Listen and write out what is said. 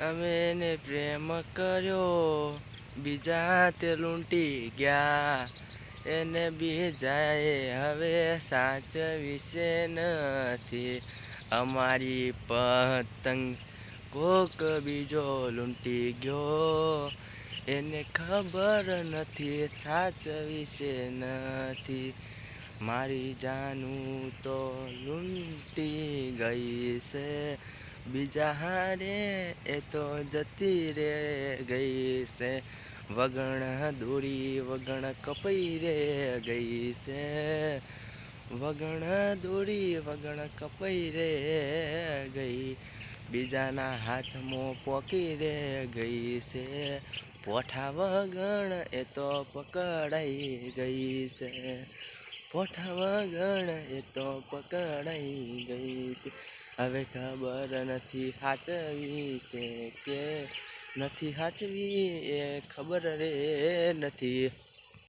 અમે એને પ્રેમ કર્યો, બીજા તે લૂંટી ગયા. એને બીજાએ હવે સાચવીશે નથી. અમારી પતંગ કોક બીજો લૂંટી ગયો. એને ખબર નથી સાચવીશે નથી. મારી જાનું તો લૂંટી ગઈ છે. બીજા હારે એ તો જતી રે ગઈ છે. વગણ દોરી વગણ કપાઈ રે ગઈ છે. વગણ દોરી વગણ કપાઈ રે ગઈ. બીજાના હાથમાં પોકી રે ગઈ છે. પોઠા વગણ એ તો પકડાઈ ગઈ છે. પોઠા વગણ એ તો પકડાઈ ગઈ છે. હવે ખબર નથી સાચવી છે કે નથી સાચવી, એ ખબર રે નથી.